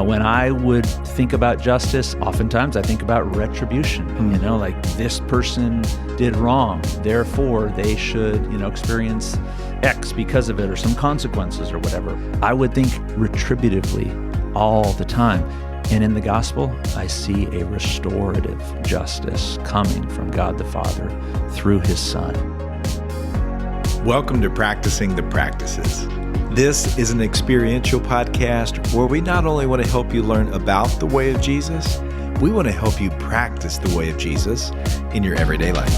When I would think about justice, oftentimes I think about retribution. Like this person did wrong, therefore they should, experience X because of it, or some consequences or whatever. I would think retributively all the time. And in the gospel, I see a restorative justice coming from God the Father through his Son. Welcome to Practicing the Practices. This is an experiential podcast where we not only want to help you learn about the way of Jesus, we want to help you practice the way of Jesus in your everyday life.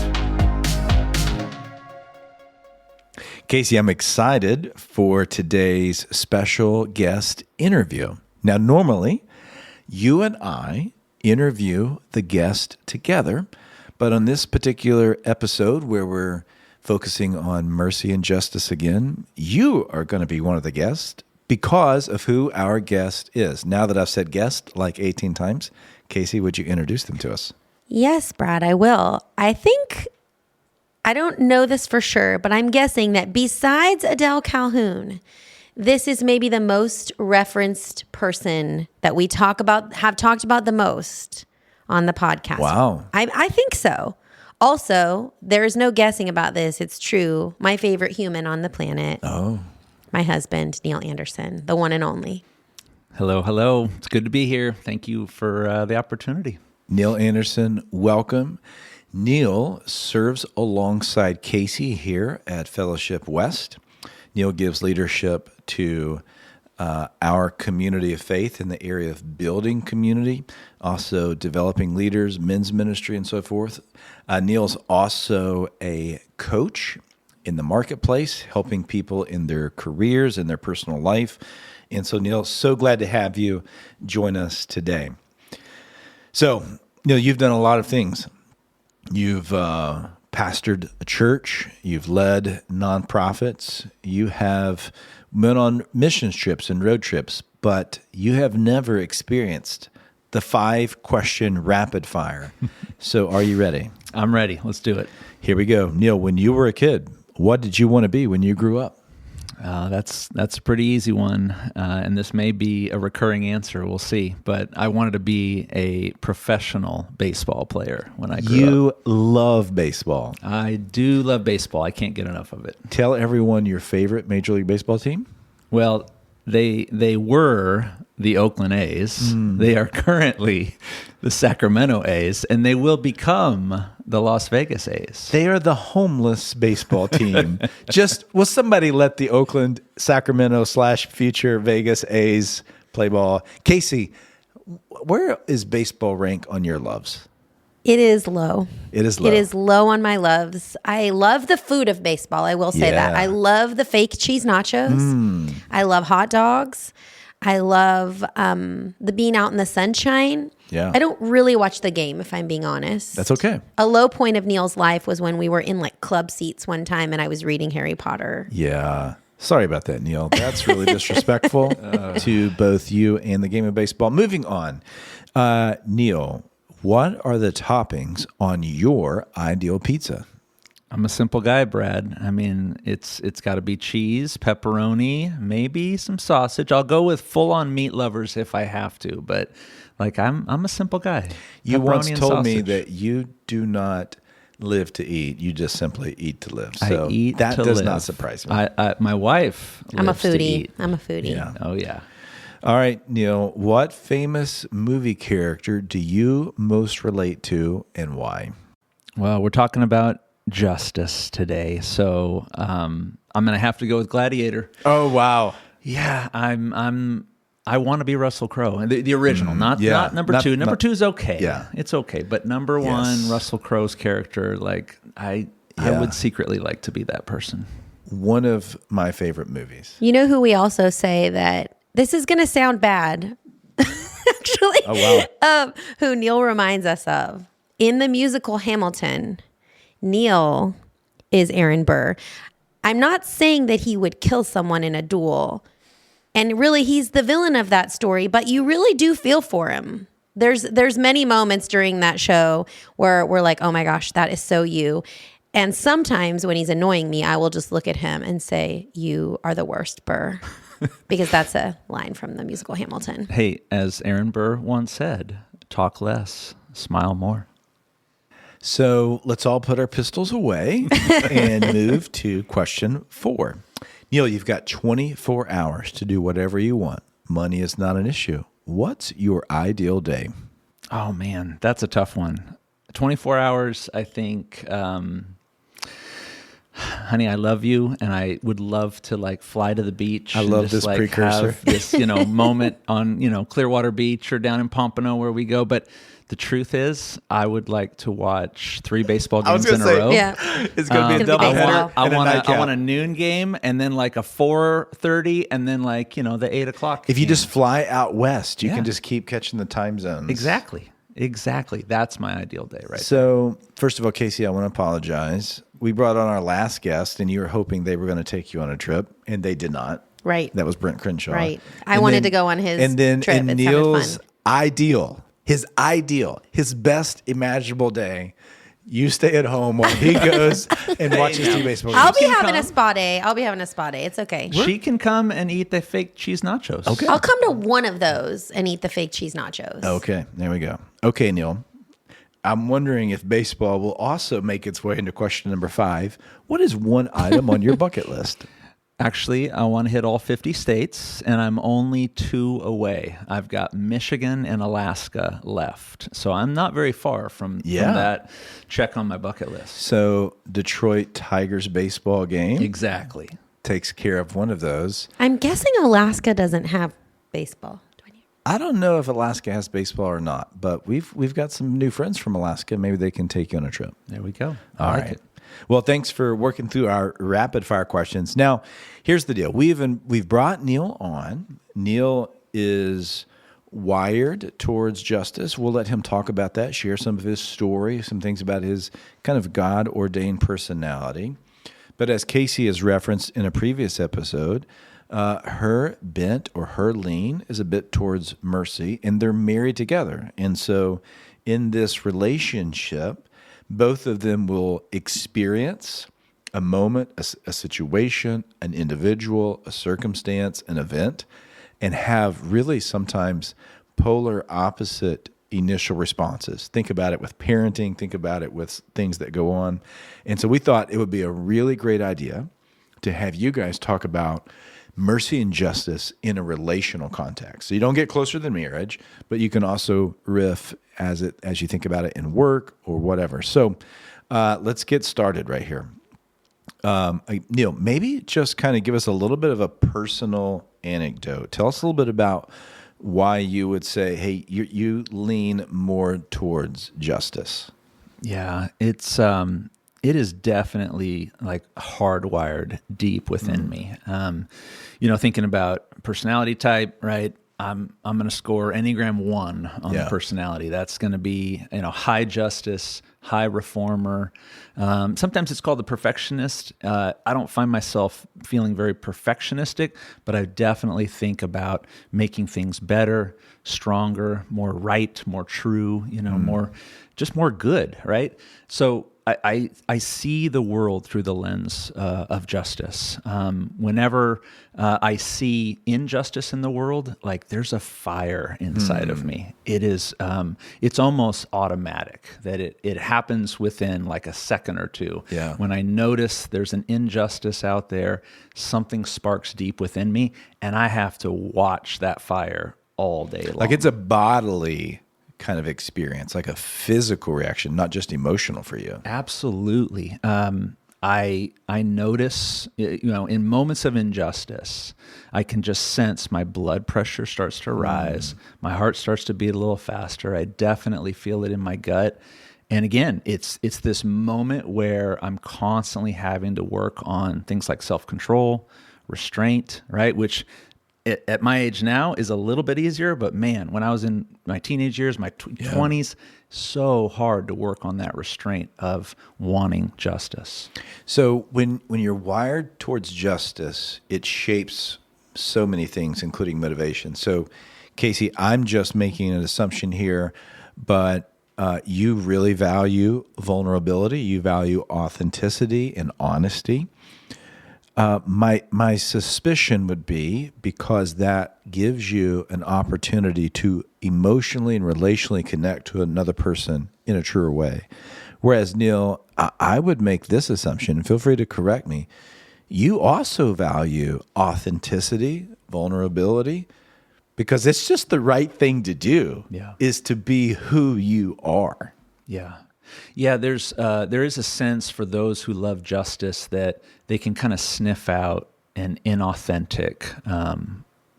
Casey, I'm excited for today's special guest interview. Now, normally, you and I interview the guest together, but on this particular episode where we're focusing on mercy and justice again, you are going to be one of the guests because of who our guest is. Now that I've said guest like 18 times, Casey, would you introduce them to us? Yes, Brad, I will. I don't know this for sure, but I'm guessing that besides Adele Calhoun, this is maybe the most referenced person that we have talked about the most on the podcast. Wow. I think so. Also, there is no guessing about this. It's true. My favorite human on the planet. Oh. My husband, Neil Anderson, the one and only. Hello. It's good to be here. Thank you for the opportunity. Neil Anderson, welcome. Neil serves alongside Casey here at Fellowship West. Neil gives leadership to our community of faith in the area of building community, also developing leaders, men's ministry, and so forth. Neil's also a coach in the marketplace, helping people in their careers and their personal life. And so, Neil, so glad to have you join us today. So, Neil, you've done a lot of things. You've pastored a church, you've led nonprofits, you have been on mission trips and road trips, but you have never experienced the 5-question rapid fire. So are you ready? I'm ready. Let's do it. Here we go. Neil, when you were a kid, what did you want to be when you grew up? That's a pretty easy one, and this may be a recurring answer. We'll see. But I wanted to be a professional baseball player when I grew up. You love baseball. I do love baseball. I can't get enough of it. Tell everyone your favorite Major League Baseball team. Well, they were the Oakland A's. They are currently the Sacramento A's, and they will become the Las Vegas A's. They are the homeless baseball team. Will somebody let the Oakland, Sacramento / future Vegas A's play ball? Casey, where is baseball rank on your loves? It is low. It is low. It is low on my loves. I love the food of baseball. I will say that. I love the fake cheese nachos. I love hot dogs. I love the being out in the sunshine. Yeah. I don't really watch the game, if I'm being honest. That's okay. A low point of Neil's life was when we were in like club seats one time and I was reading Harry Potter. Yeah. Sorry about that, Neil. That's really disrespectful to both you and the game of baseball. Moving on. Neil, what are the toppings on your ideal pizza? I'm a simple guy, Brad. I mean, it's got to be cheese, pepperoni, maybe some sausage. I'll go with full-on meat lovers if I have to, but like I'm a simple guy. You once and told me sausage. that you do not live to eat; you just simply eat to live. So I eat that to does live. not surprise me. My wife I'm a lives to foodie. eat. I'm a foodie. Yeah. Oh yeah. All right, Neil. What famous movie character do you most relate to, and why? Well, we're talking about justice today, so I'm gonna have to go with Gladiator. Oh wow! Yeah, I want to be Russell Crowe, and the original, not number two. Number two is okay. Yeah, it's okay. But number one, Russell Crowe's character, like I would secretly like to be that person. One of my favorite movies. You know who we also say that this is going to sound bad, actually. Oh wow! Who Neil reminds us of in the musical Hamilton. Neil is Aaron Burr. I'm not saying that he would kill someone in a duel. And really, he's the villain of that story, but you really do feel for him. There's many moments during that show where we're like, oh my gosh, that is so you. And sometimes when he's annoying me, I will just look at him and say, "You are the worst, Burr," because that's a line from the musical Hamilton. Hey, as Aaron Burr once said, talk less, smile more. So let's all put our pistols away and move to question 4. Neil, you've got 24 hours to do whatever you want. Money is not an issue. What's your ideal day? Oh, man, that's a tough one. 24 hours, I think, honey, I love you, and I would love to like fly to the beach. I love this precursor. Have this, moment on, Clearwater Beach or down in Pompano where we go. But the truth is, I would like to watch 3 baseball games in a row. Yeah. It's going to be a It's gonna be doubleheader. baseball. I want a noon game, and then like a 4:30, and then like the 8 o'clock. If you game. just fly out west, you Yeah. can just keep catching the time zones. Exactly. That's my ideal day, right? So, first of all, Casey, I want to apologize. We brought on our last guest, and you were hoping they were going to take you on a trip, and they did not. Right. That was Brent Crenshaw. Right. I wanted to go on his and then trip. in It sounded Neil's fun. his best imaginable day, you stay at home while he goes and watches 2 baseball games. I'll be can having come. a spa day. It's okay. She can come and eat the fake cheese nachos. Okay. I'll come to one of those and eat the fake cheese nachos. Okay, there we go. Okay, Neil. I'm wondering if baseball will also make its way into question number 5. What is one item on your bucket list? Actually, I want to hit all 50 states, and I'm only 2 away. I've got Michigan and Alaska left. So I'm not very far from that check on my bucket list. So Detroit Tigers baseball game Exactly. takes care of one of those. I'm guessing Alaska doesn't have baseball. I don't know if Alaska has baseball or not, but we've got some new friends from Alaska. Maybe they can take you on a trip. There we go. All right. Well, thanks for working through our rapid fire questions. Now, here's the deal. We've brought Neil on. Neil is wired towards justice. We'll let him talk about that, share some of his story, some things about his kind of God-ordained personality. But as Casey has referenced in a previous episode, her bent or her lean is a bit towards mercy, and they're married together. And so in this relationship, both of them will experience a moment, a situation, an individual, a circumstance, an event, and have really sometimes polar opposite initial responses. Think about it with parenting, think about it with things that go on. And so we thought it would be a really great idea to have you guys talk about mercy and justice in a relational context. So you don't get closer than marriage, but you can also riff as you think about it in work or whatever. So let's get started right here. Neil, maybe just kind of give us a little bit of a personal anecdote. Tell us a little bit about why you would say, hey, you lean more towards justice. Yeah, it is definitely like hardwired deep within me. Thinking about personality type, right? I'm going to score Enneagram 1 on the personality. That's going to be, high justice, high reformer. Sometimes it's called the perfectionist. I don't find myself feeling very perfectionistic, but I definitely think about making things better, stronger, more right, more true, more good, right? So I see the world through the lens of justice. Whenever I see injustice in the world, like there's a fire inside of me. It is, it's almost automatic that it happens within like a second or two. Yeah. When I notice there's an injustice out there, something sparks deep within me, and I have to watch that fire all day long. Like it's a bodily kind of experience, like a physical reaction, not just emotional for you. Absolutely. I notice, in moments of injustice, I can just sense my blood pressure starts to rise. My heart starts to beat a little faster. I definitely feel it in my gut. And again, it's this moment where I'm constantly having to work on things like self-control, restraint, right? Which at my age now is a little bit easier, but man, when I was in my teenage years, my 20s, so hard to work on that restraint of wanting justice. So when you're wired towards justice, it shapes so many things, including motivation. So Casey, I'm just making an assumption here, but you really value vulnerability. You value authenticity and honesty. My suspicion would be because that gives you an opportunity to emotionally and relationally connect to another person in a truer way. Whereas, Neil, I would make this assumption, and feel free to correct me, you also value authenticity, vulnerability, because it's just the right thing to do, is to be who you are. Yeah. Yeah, there is a sense for those who love justice that they can kind of sniff out an inauthentic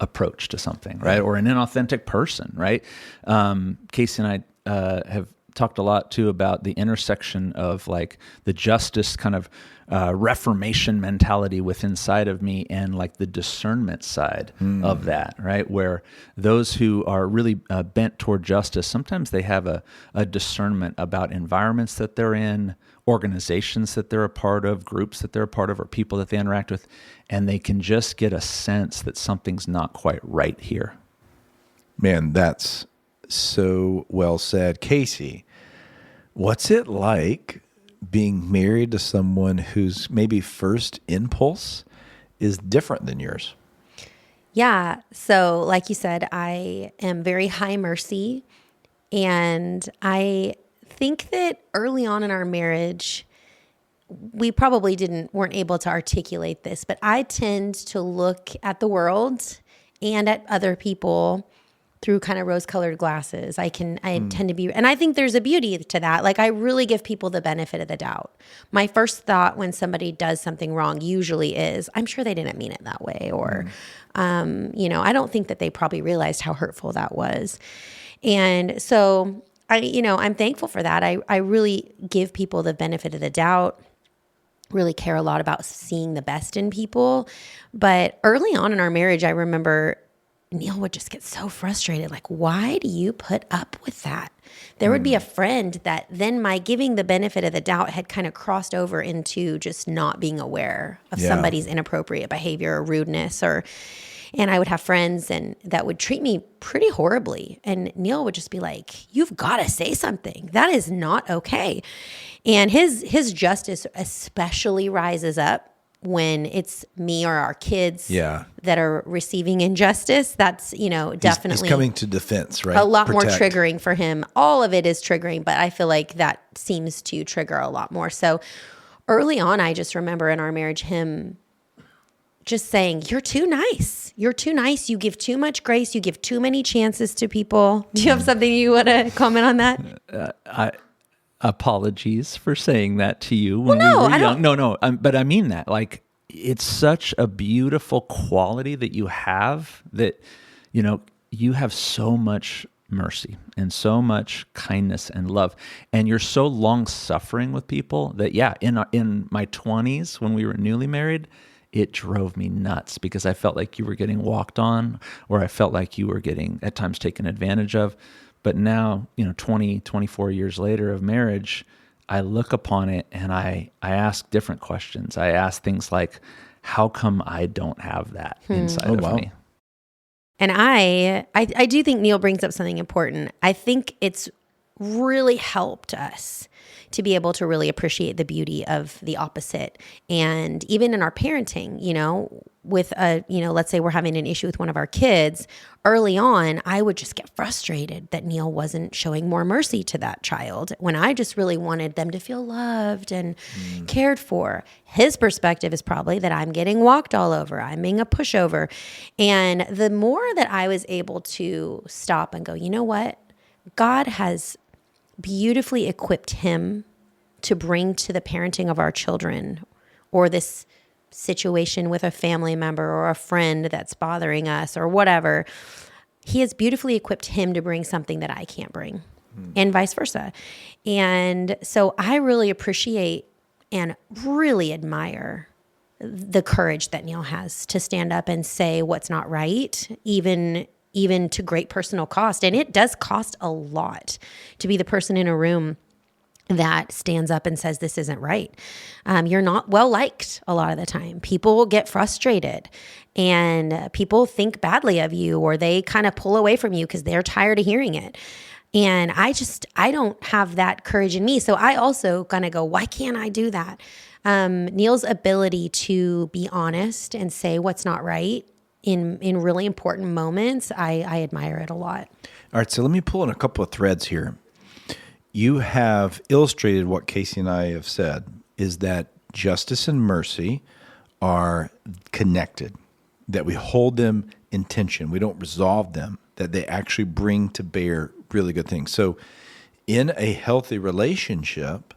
approach to something, right? Or an inauthentic person, right? Casey and I have talked a lot too about the intersection of like the justice kind of reformation mentality within inside of me and like the discernment side of that, right? Where those who are really bent toward justice, sometimes they have a discernment about environments that they're in, organizations that they're a part of, groups that they're a part of, or people that they interact with, and they can just get a sense that something's not quite right here. Man, that's so well said. Casey, what's it like being married to someone whose maybe first impulse is different than yours? Yeah. So like you said, I am very high mercy. And I think that early on in our marriage, we probably weren't able to articulate this, but I tend to look at the world and at other people through kind of rose-colored glasses. I tend to be, and I think there's a beauty to that. Like I really give people the benefit of the doubt. My first thought when somebody does something wrong usually is, I'm sure they didn't mean it that way. Or, I don't think that they probably realized how hurtful that was. And so I'm thankful for that. I really give people the benefit of the doubt, really care a lot about seeing the best in people. But early on in our marriage, I remember Neil would just get so frustrated. Like, why do you put up with that? There would be a friend that then my giving the benefit of the doubt had kind of crossed over into just not being aware of somebody's inappropriate behavior or rudeness, and I would have friends and that would treat me pretty horribly. And Neil would just be like, you've got to say something. That is not okay. And his justice especially rises up when it's me or our kids that are receiving injustice. That's, definitely he's coming to defense, right? A lot more triggering for him. All of it is triggering, but I feel like that seems to trigger a lot more. So early on, I just remember in our marriage, him just saying, you're too nice. You're too nice. You give too much grace. You give too many chances to people. Do you have something you want to comment on that? Apologies for saying that to you when we were young. No, but I mean that. Like, it's such a beautiful quality that you have that, you have so much mercy and so much kindness and love. And you're so long-suffering with people that, in my 20s, when we were newly married, it drove me nuts because I felt like you were getting walked on, or I felt like you were getting, at times, taken advantage of. But now, 20, 24 years later of marriage, I look upon it and I ask different questions. I ask things like, how come I don't have that inside of me? And I do think Neil brings up something important. I think it's really helped us to be able to really appreciate the beauty of the opposite. And even in our parenting, with let's say we're having an issue with one of our kids, early on, I would just get frustrated that Neil wasn't showing more mercy to that child when I just really wanted them to feel loved and cared for. His perspective is probably that I'm getting walked all over. I'm being a pushover. And the more that I was able to stop and go, you know what? God has beautifully equipped him to bring to the parenting of our children, or this situation with a family member or a friend that's bothering us or whatever. He has beautifully equipped him to bring something that I can't bring, and vice versa. And so I really appreciate and really admire the courage that Neil has to stand up and say what's not right, even to great personal cost. And it does cost a lot to be the person in a room that stands up and says, this isn't right. You're not well liked a lot of the time. People get frustrated and people think badly of you, or they kind of pull away from you because they're tired of hearing it. And I don't have that courage in me. So I also kind of go, why can't I do that? Neil's ability to be honest and say what's not right in really important moments, I admire it a lot. All right, so let me pull in a couple of threads here. You have illustrated what Casey and I have said, is that justice and mercy are connected, that we hold them in tension. We don't resolve them, that they actually bring to bear really good things. So in a healthy relationship,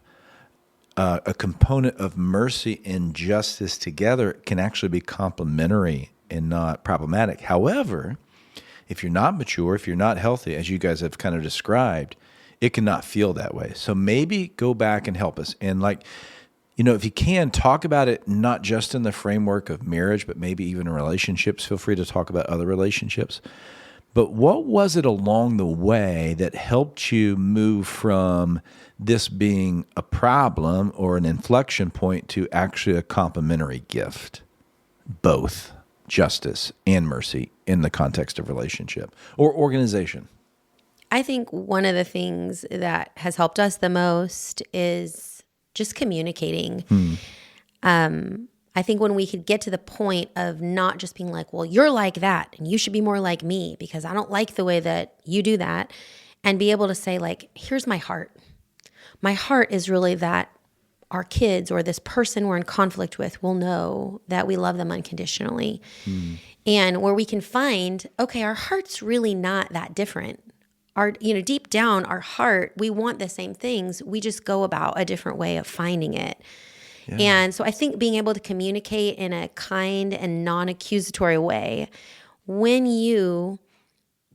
a component of mercy and justice together can actually be complementary and not problematic. However, if you're not mature, if you're not healthy, as you guys have kind of described, it cannot feel that way. So maybe go back and help us. And if you can, talk about it not just in the framework of marriage, but maybe even in relationships. Feel free to talk about other relationships. But what was it along the way that helped you move from this being a problem or an inflection point to actually a complementary gift? Both justice and mercy in the context of relationship or organization. I think one of the things that has helped us the most is just communicating. I think when we could get to the point of not just being like, well, you're like that and you should be more like me because I don't like the way that you do that, and be able to say, like, here's my heart. My heart is really that our kids or this person we're in conflict with will know that we love them unconditionally. And where we can find, okay, our heart's really not that different. Deep down, our heart, we want the same things. We just go about a different way of finding it. Yeah. And so I think being able to communicate in a kind and non-accusatory way, when you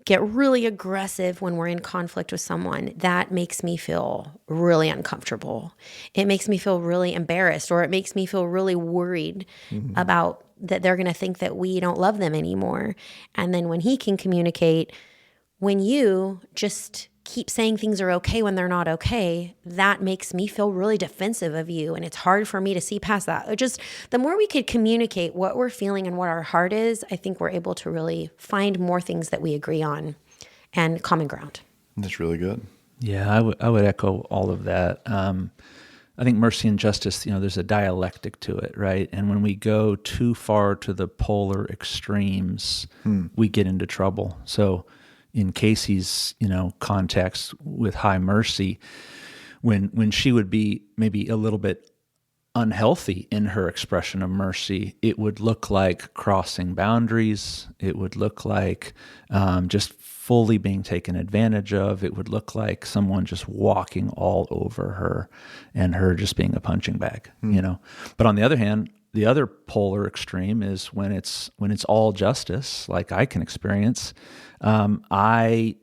get really aggressive when we're in conflict with someone, that makes me feel really uncomfortable. It makes me feel really embarrassed, or it makes me feel really worried about that they're going to think that we don't love them anymore. And then when he can communicate, when you just keep saying things are okay when they're not okay, that makes me feel really defensive of you. And it's hard for me to see past that. Just the more we could communicate what we're feeling and what our heart is, I think we're able to really find more things that we agree on and common ground. That's really good. Yeah, I would echo all of that. I think mercy and justice, there's a dialectic to it, right? And when we go too far to the polar extremes, we get into trouble. So in Casey's, context with high mercy, when she would be maybe a little bit unhealthy in her expression of mercy, it would look like crossing boundaries. It would look like just fully being taken advantage of. It would look like someone just walking all over her and her just being a punching bag, But on the other hand, the other polar extreme is when it's all justice, like I can experience. I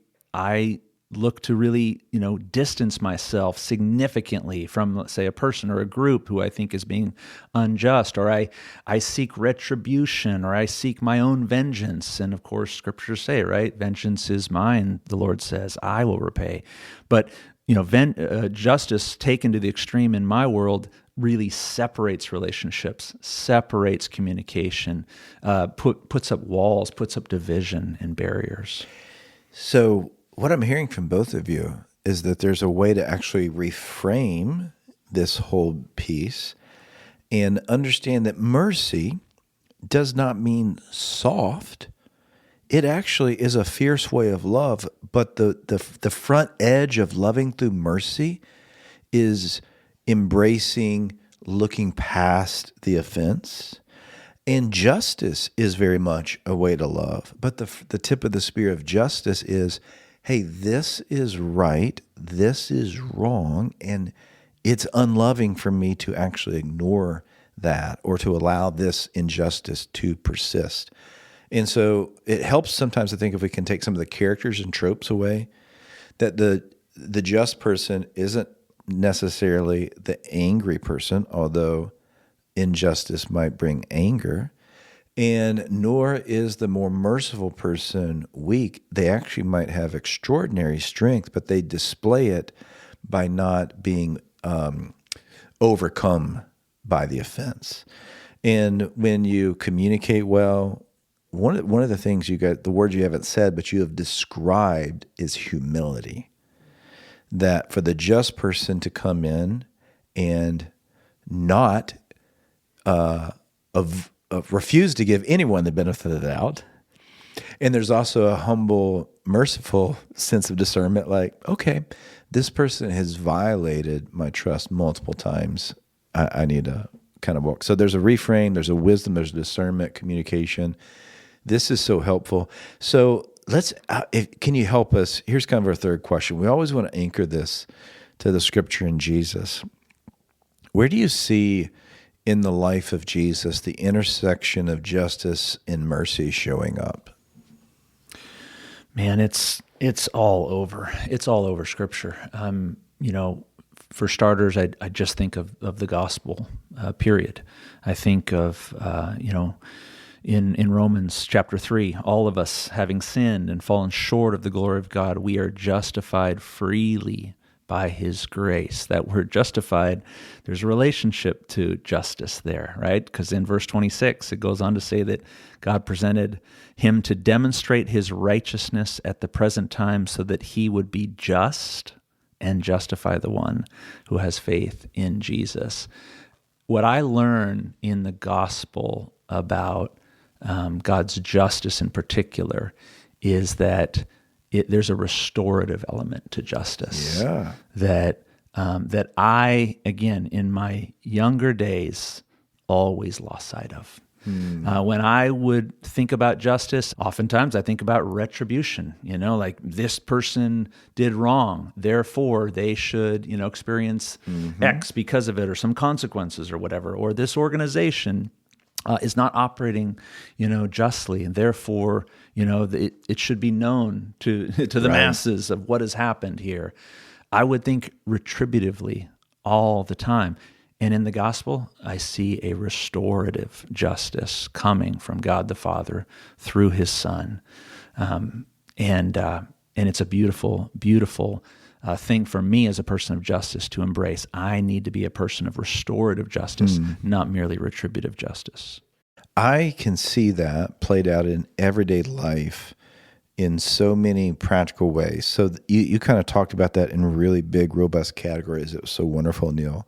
look to really, distance myself significantly from, let's say, a person or a group who I think is being unjust, or I seek retribution, or I seek my own vengeance. And of course, scriptures say, right, vengeance is mine, the Lord says, I will repay. But, justice taken to the extreme in my world really separates relationships, separates communication, puts up walls, puts up division and barriers. So what I'm hearing from both of you is that there's a way to actually reframe this whole piece and understand that mercy does not mean soft. It actually is a fierce way of love, but the front edge of loving through mercy is embracing, looking past the offense. And justice is very much a way to love. But the tip of the spear of justice is, hey, this is right, this is wrong, and it's unloving for me to actually ignore that or to allow this injustice to persist. And so it helps sometimes, I think, if we can take some of the characters and tropes away, that the just person isn't necessarily the angry person, although injustice might bring anger, and nor is the more merciful person weak. They actually might have extraordinary strength, but they display it by not being overcome by the offense. And when you communicate well, one of the things you got, the word you haven't said, but you have described, is humility. that for the just person to come in and not refuse to give anyone the benefit of the doubt. And there's also a humble, merciful sense of discernment, like, okay, this person has violated my trust multiple times. I need to kind of walk. So there's a reframe, there's a wisdom, there's a discernment, communication. This is so helpful. So can you help us? Here's kind of our third question. We always want to anchor this to the scripture in Jesus. Where do you see in the life of Jesus the intersection of justice and mercy showing up? Man, it's all over. It's all over Scripture. For starters, I just think of the gospel. Period. I think of in Romans chapter 3, all of us having sinned and fallen short of the glory of God, we are justified freely by His grace. That word justified, there's a relationship to justice there, right? Because in verse 26, it goes on to say that God presented Him to demonstrate His righteousness at the present time so that He would be just and justify the one who has faith in Jesus. What I learn in the gospel about God's justice in particular is that there's a restorative element to justice. Yeah. That I, again, in my younger days, always lost sight of. When I would think about justice, oftentimes I think about retribution, like this person did wrong, therefore they should, experience X because of it, or some consequences or whatever, or this organization is not operating, justly, and therefore, it should be known to the masses of what has happened here. I would think retributively all the time. And in the gospel, I see a restorative justice coming from God the Father through His Son, and it's a beautiful, beautiful thing for me as a person of justice to embrace. I need to be a person of restorative justice, not merely retributive justice. I can see that played out in everyday life in so many practical ways. So you kind of talked about that in really big, robust categories. It was so wonderful, Neil.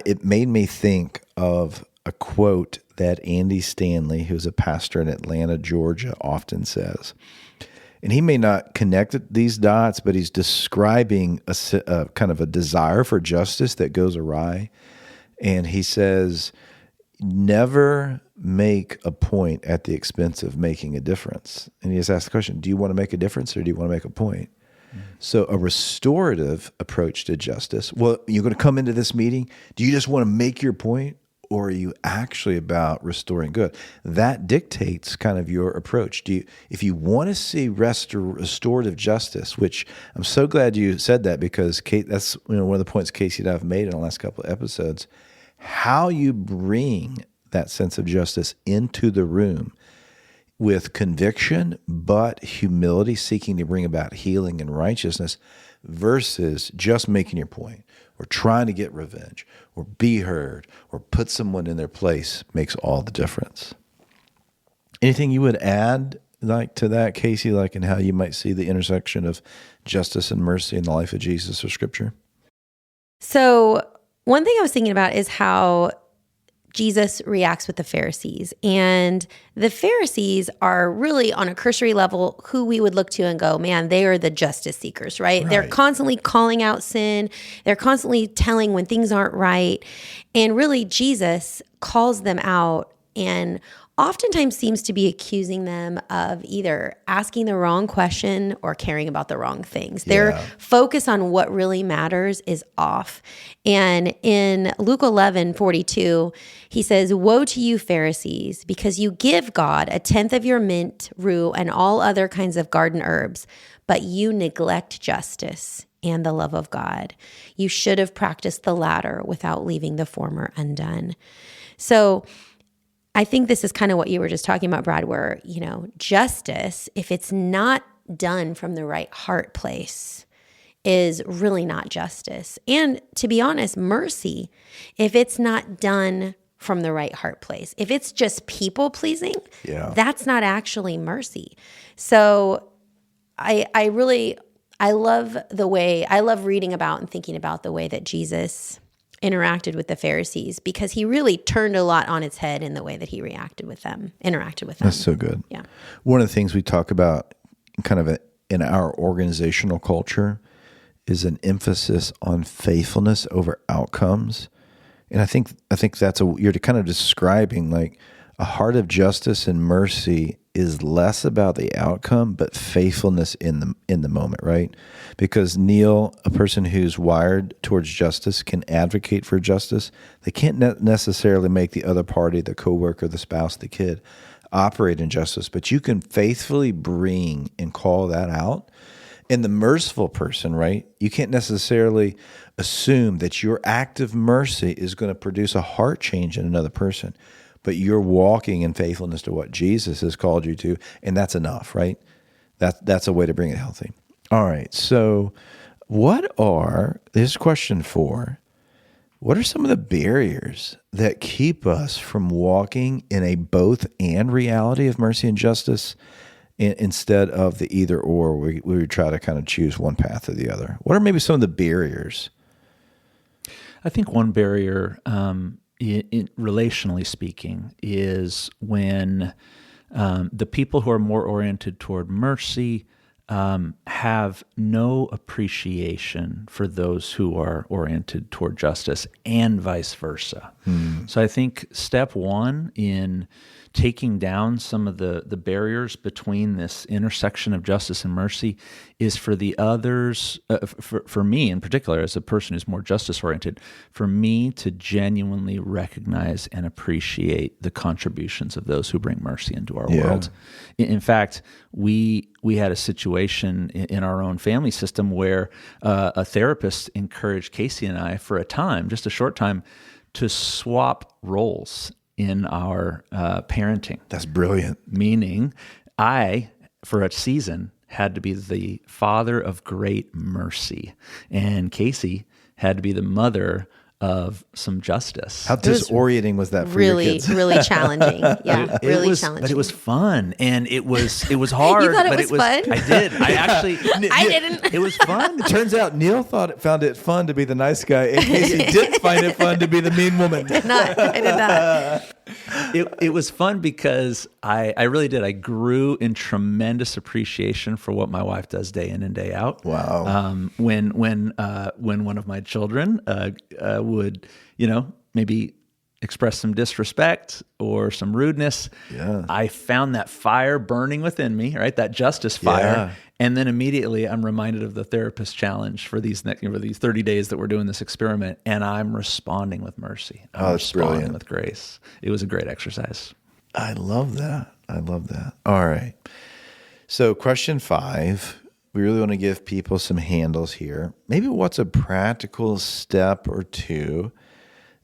It made me think of a quote that Andy Stanley, who's a pastor in Atlanta, Georgia, often says. And he may not connect these dots, but he's describing a kind of a desire for justice that goes awry. And he says, never make a point at the expense of making a difference. And he just asked the question, do you want to make a difference or do you want to make a point? So a restorative approach to justice. Well, you're going to come into this meeting. Do you just want to make your point, or are you actually about restoring good? That dictates kind of your approach. If you want to see restorative justice, which I'm so glad you said that, because Kate, that's one of the points Casey and I have made in the last couple of episodes. How you bring that sense of justice into the room with conviction, but humility, seeking to bring about healing and righteousness, versus just making your point or trying to get revenge or be heard or put someone in their place, makes all the difference. Anything you would add to that, Casey, in how you might see the intersection of justice and mercy in the life of Jesus or Scripture? So one thing I was thinking about is how Jesus reacts with the Pharisees. And the Pharisees are really, on a cursory level, who we would look to and go, man, they are the justice seekers, right? They're constantly calling out sin. They're constantly telling when things aren't right. And really, Jesus calls them out and oftentimes seems to be accusing them of either asking the wrong question or caring about the wrong things. Their focus on what really matters is off. And in Luke 11:42, he says, "Woe to you, Pharisees, because you give God 1/10 of your mint, rue, and all other kinds of garden herbs, but you neglect justice and the love of God. You should have practiced the latter without leaving the former undone." So I think this is kind of what you were just talking about, Brad, where, justice, if it's not done from the right heart place, is really not justice. And to be honest, mercy, if it's not done from the right heart place, if it's just people pleasing, that's not actually mercy. So I I love reading about and thinking about the way that Jesus interacted with the Pharisees, because he really turned a lot on its head in the way that he interacted with them. That's so good. Yeah. One of the things we talk about kind of in our organizational culture is an emphasis on faithfulness over outcomes. And I think you're kind of describing like a heart of justice and mercy is less about the outcome, but faithfulness in the moment, right? Because Neil, a person who's wired towards justice, can advocate for justice. They can't necessarily make the other party, the coworker, the spouse, the kid, operate in justice, but you can faithfully bring and call that out. And the merciful person, right? You can't necessarily assume that your act of mercy is going to produce a heart change in another person, but you're walking in faithfulness to what Jesus has called you to, and that's enough, right? That's a way to bring it healthy. All right, so this is question 4. What are some of the barriers that keep us from walking in a both and reality of mercy and justice instead of the either or? We would try to kind of choose one path or the other. What are maybe some of the barriers? I think one barrier, relationally speaking, is when the people who are more oriented toward mercy have no appreciation for those who are oriented toward justice, and vice versa. So I think step 1 in taking down some of the barriers between this intersection of justice and mercy is for the others, for me in particular, as a person who's more justice-oriented, for me to genuinely recognize and appreciate the contributions of those who bring mercy into our world. In fact, we had a situation in our own family system where a therapist encouraged Casey and I for a time, just a short time, to swap roles in our parenting. That's brilliant. Meaning, I, for a season, had to be the father of great mercy, and Casey had to be the mother of some justice. How disorienting was that for your kids? Really challenging. Yeah, really challenging. But it was fun, and it was hard. You thought but it was fun? I did. I didn't. It was fun. It turns out Neil found it fun to be the nice guy, and Casey did find it fun to be the mean woman. I did not. It was fun because I really did. I grew in tremendous appreciation for what my wife does day in and day out. Wow. When one of my children would, maybe express some disrespect or some rudeness, I found that fire burning within me, right? That justice fire. Yeah. And then immediately I'm reminded of the therapist challenge for these 30 days that we're doing this experiment, and I'm responding with mercy. I'm responding brilliant. with grace. It was a great exercise. I love that. All right. So question 5, we really want to give people some handles here. Maybe what's a practical step or 2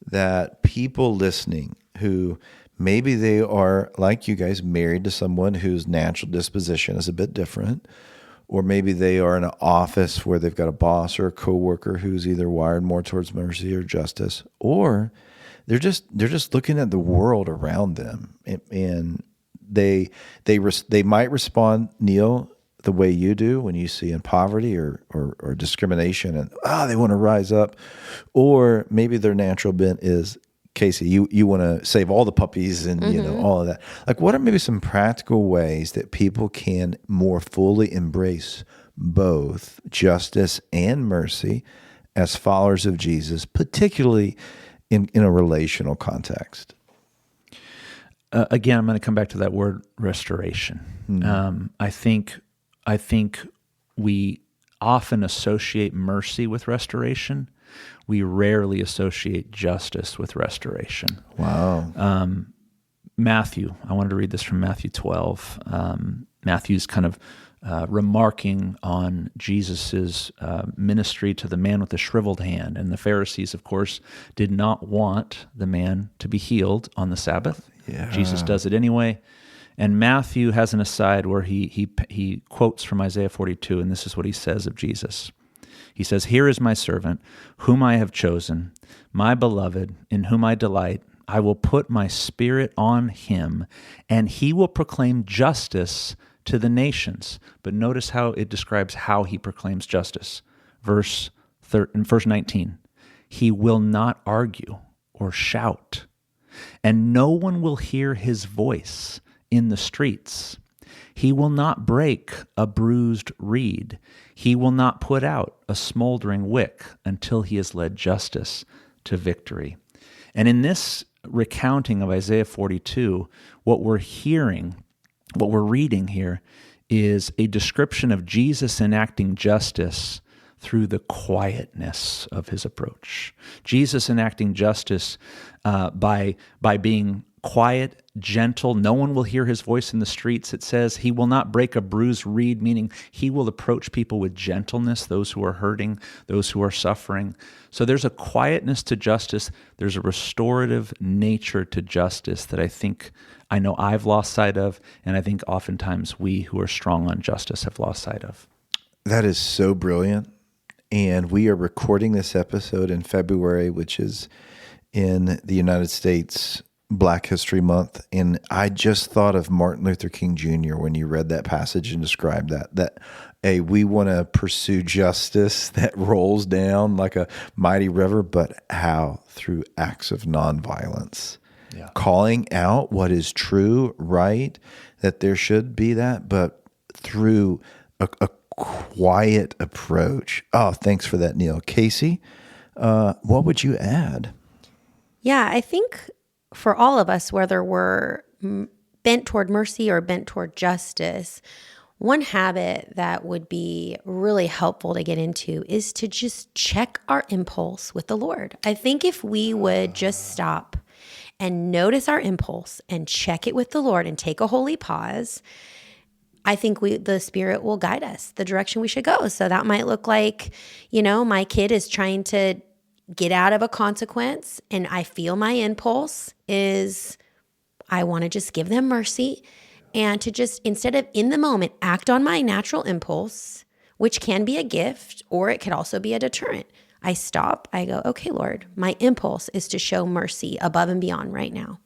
that people listening who maybe they are, like you guys, married to someone whose natural disposition is a bit different, or maybe they are in an office where they've got a boss or a coworker who's either wired more towards mercy or justice, or they're just looking at the world around them, and they might respond, Neil, the way you do when you see in poverty or discrimination, and they want to rise up, or maybe their natural bent is, Casey, you want to save all the puppies and all of that. Like, what are maybe some practical ways that people can more fully embrace both justice and mercy as followers of Jesus, particularly in a relational context? Again, I'm going to come back to that word restoration. I think we often associate mercy with restoration. We rarely associate justice with restoration. Wow. Matthew, I wanted to read this from Matthew 12. Matthew's kind of remarking on Jesus's ministry to the man with the shriveled hand. And the Pharisees, of course, did not want the man to be healed on the Sabbath. Yeah. Jesus does it anyway. And Matthew has an aside where he quotes from Isaiah 42, and this is what he says of Jesus. He says, "Here is my servant, whom I have chosen, my beloved, in whom I delight. I will put my spirit on him, and he will proclaim justice to the nations. But notice how it describes how he proclaims justice. Verse 19, he will not argue or shout, and no one will hear his voice in the streets. He will not break a bruised reed. He will not put out a smoldering wick until he has led justice to victory. And in this recounting of Isaiah 42, what we're reading here is a description of Jesus enacting justice through the quietness of his approach. Jesus enacting justice by being quiet, gentle. No one will hear his voice in the streets. It says he will not break a bruised reed, meaning he will approach people with gentleness, those who are hurting, those who are suffering. So there's a quietness to justice. There's a restorative nature to justice that I know I've lost sight of, and I think oftentimes we who are strong on justice have lost sight of. That is so brilliant. And we are recording this episode in February, which is in the United States Black History Month. And I just thought of Martin Luther King Jr. when you read that passage and described that we want to pursue justice that rolls down like a mighty river, but how? Through acts of nonviolence. Yeah. Calling out what is true, right, that there should be that, but through a quiet approach. Oh, thanks for that, Neil. Casey, what would you add? Yeah, I think for all of us, whether we're bent toward mercy or bent toward justice, one habit that would be really helpful to get into is to just check our impulse with the Lord. I think if we would just stop and notice our impulse and check it with the Lord and take a holy pause, I think the Spirit will guide us the direction we should go. So that might look like, my kid is trying to get out of a consequence, and I feel my impulse is I want to just give them mercy, and to just, instead of in the moment, act on my natural impulse, which can be a gift or it could also be a deterrent. I stop, I go, okay, Lord, my impulse is to show mercy above and beyond right now.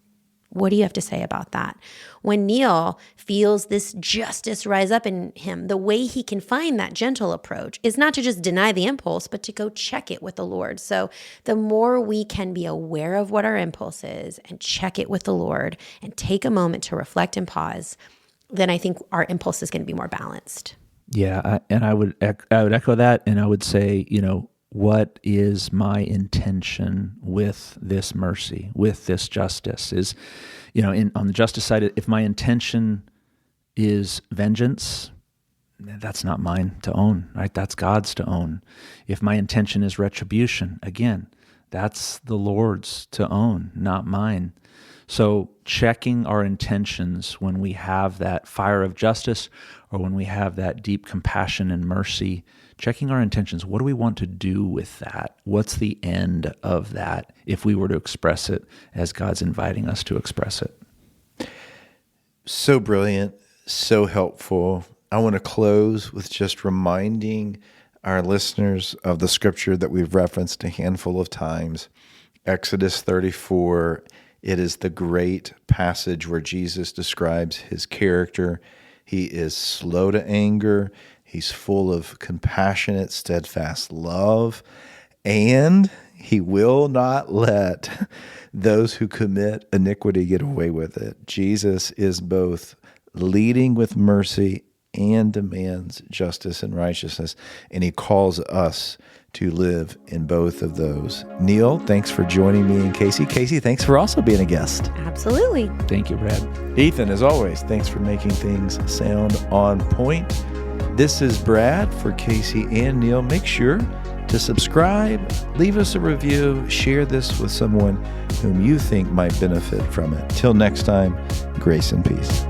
What do you have to say about that? When Neil feels this justice rise up in him, the way he can find that gentle approach is not to just deny the impulse, but to go check it with the Lord. So the more we can be aware of what our impulse is and check it with the Lord and take a moment to reflect and pause, then I think our impulse is going to be more balanced. Yeah, I would echo that, and I would say, what is my intention with this mercy, with this justice? Is, on the justice side, if my intention is vengeance, that's not mine to own, right? That's God's to own. If my intention is retribution, again, that's the Lord's to own, not mine. So checking our intentions when we have that fire of justice or when we have that deep compassion and mercy, checking our intentions. What do we want to do with that? What's the end of that if we were to express it as God's inviting us to express it? So brilliant, so helpful. I want to close with just reminding our listeners of the scripture that we've referenced a handful of times, Exodus 34. It is the great passage where Jesus describes his character. He is slow to anger. He's full of compassionate, steadfast love, and he will not let those who commit iniquity get away with it. Jesus is both leading with mercy and demands justice and righteousness, and he calls us to live in both of those. Neil, thanks for joining me and Casey. Casey, thanks for also being a guest. Absolutely. Thank you, Brad. Ethan, as always, thanks for making things sound on point. This is Brad for Casey and Neil. Make sure to subscribe, leave us a review, share this with someone whom you think might benefit from it. Till next time, grace and peace.